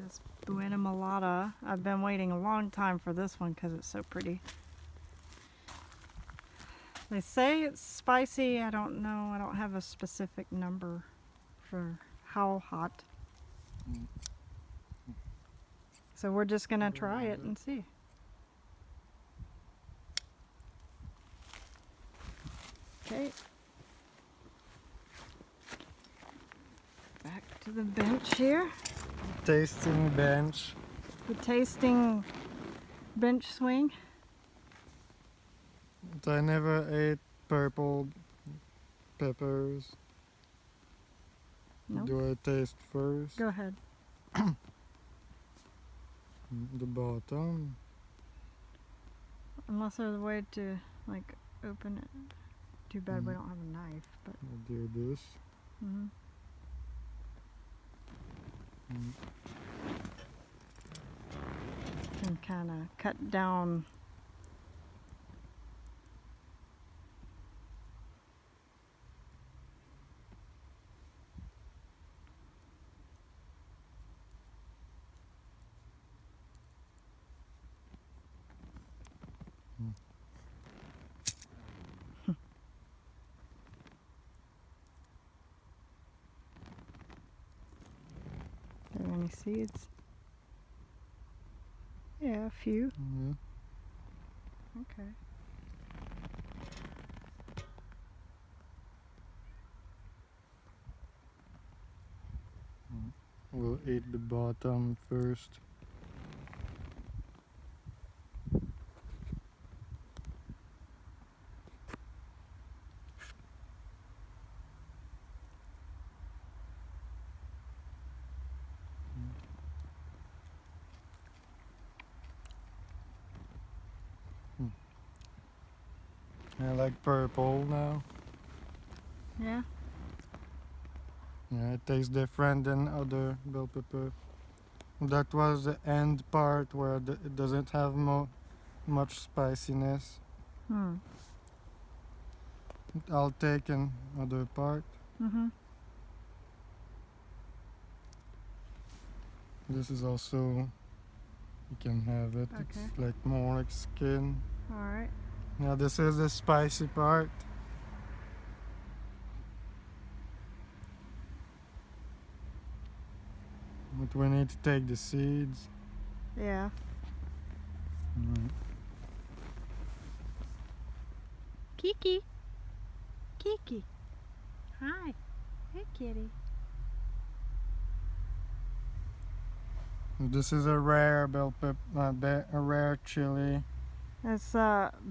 this Buena Mulata. I've been waiting a long time for this one because it's so pretty. They say it's spicy. I don't know. I don't have a specific number for how hot. So we're just going to try it and see. Okay. Back to the bench here. Tasting bench. The tasting bench swing. I never ate purple peppers. Nope. Do I taste first? Go ahead. The bottom. Unless there's a way to like open it. Too bad we don't have a knife, but I'll do this. Can kind of cut down. Are there any seeds? Yeah, a few. Yeah. Okay. We'll eat the bottom first. I like purple now. Yeah. Yeah, it tastes different than other bell pepper. That was the end part where it doesn't have much spiciness. I'll take another part. This is also, you can have it. Okay. It's like more like skin. All right. Now this is the spicy part. But we need to take the seeds. Yeah. Kiki. Kiki. Hi. Hey, kitty. This is a rare bell pepper, a rare chili. It's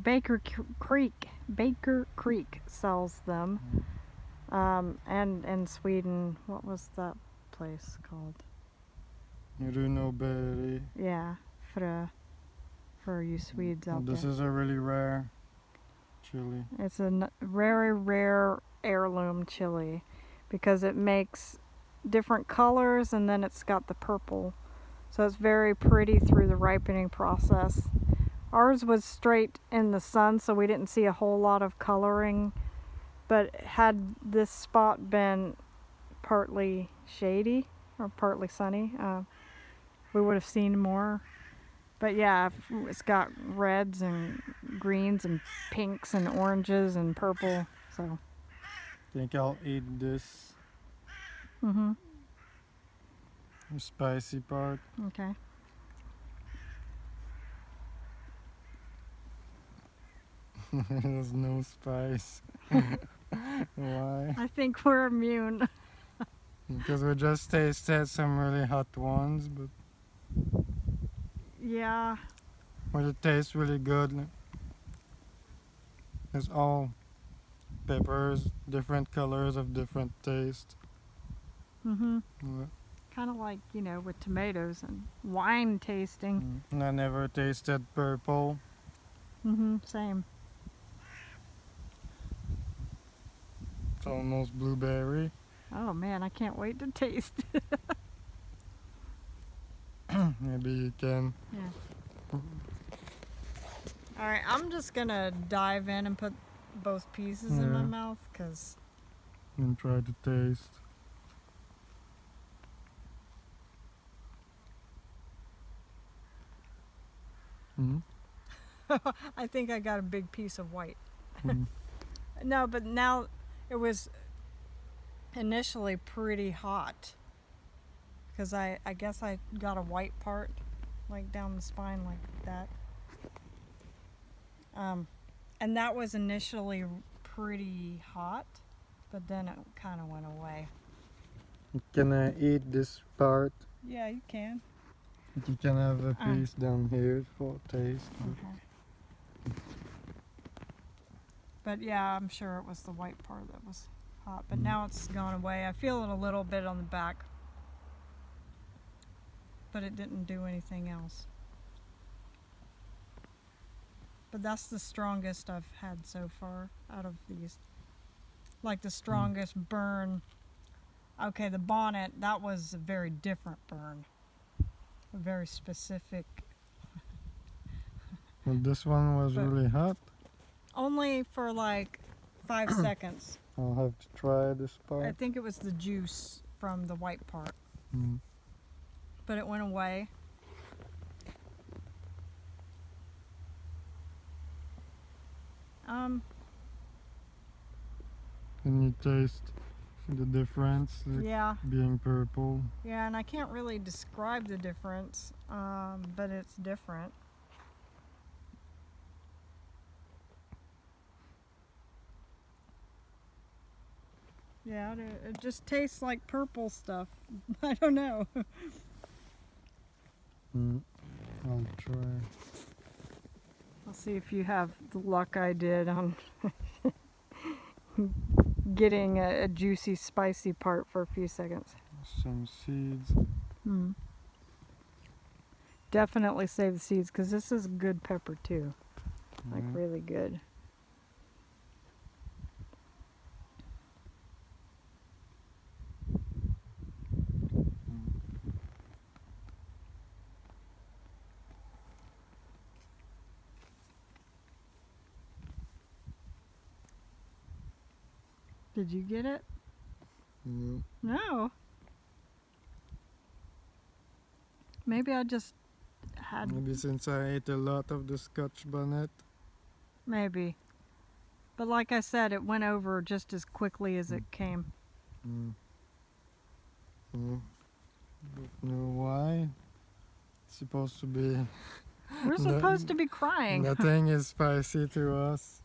Baker Creek. Baker Creek sells them. And in Sweden, what was that place called? Runoberry. Yeah, for you Swedes out This there. is a really rare chili. It's a very rare heirloom chili because it makes different colors and then it's got the purple. So it's very pretty through the ripening process. Ours was straight in the sun, so we didn't see a whole lot of coloring. But had this spot been partly shady or partly sunny, we would have seen more. But yeah, it's got reds and greens and pinks and oranges and purple. So. I think I'll eat this. The spicy part. Okay. There's no spice. Why? I think we're immune. Because we just tasted some really hot ones, but Yeah. well, it tastes really good. It's all peppers, different colors of different taste. Yeah. Yeah. Kind of like, with tomatoes and wine tasting. And I never tasted purple. Same. It's almost blueberry. Oh man, I can't wait to taste. Maybe you can. Yeah. All right, I'm just gonna dive in and put both pieces in my mouth because. And try to taste. Mm. I think I got a big piece of white. Mm. No, but now it was initially pretty hot because I guess I got a white part like down the spine like that. And that was initially pretty hot, but then it kind of went away. Can I eat this part? Yeah, you can. You can have a piece down here for taste. Okay. But yeah, I'm sure it was the white part that was hot, but now it's gone away. I feel it a little bit on the back, but it didn't do anything else. But that's the strongest I've had so far out of these. Like the strongest burn. Okay, the bonnet, that was a very different burn. A very specific. Well, this one was really hot. Only for like 5 seconds. I'll have to try this I part. think it was the juice from the white part. Mm. But it went away. Can you taste the difference? Like Yeah. being purple. Yeah, and I can't really describe the difference, but it's different. Yeah, it just tastes like purple stuff. I don't know. I'll try. I'll see if you have the luck I did on getting a juicy, spicy part for a few seconds. Some seeds. Definitely save the seeds because this is good pepper too. Like Yeah. really good. Did you get it? No. No. Maybe I just had. Maybe since I ate a lot of the Scotch bonnet. Maybe. But like I said, it went over just as quickly as it came. Don't know why. It's supposed to be. We're supposed to be crying. Nothing is spicy to us.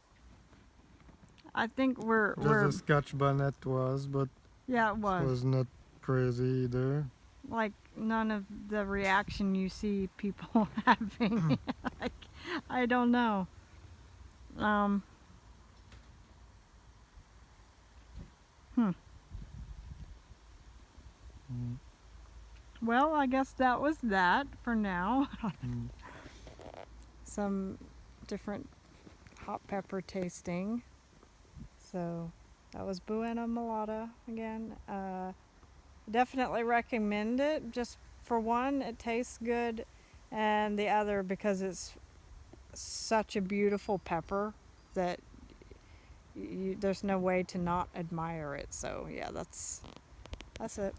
I think we're Just the Scotch bonnet was, but yeah, it it was. was not crazy either. Like none of the reaction you see people having. Like, I don't know. Well, I guess that was that for now. Some different hot pepper tasting. So that was Buena Mulata again. Definitely recommend it. Just for one, it tastes good, and the other because it's such a beautiful pepper that there's no way to not admire it. So yeah, that's it.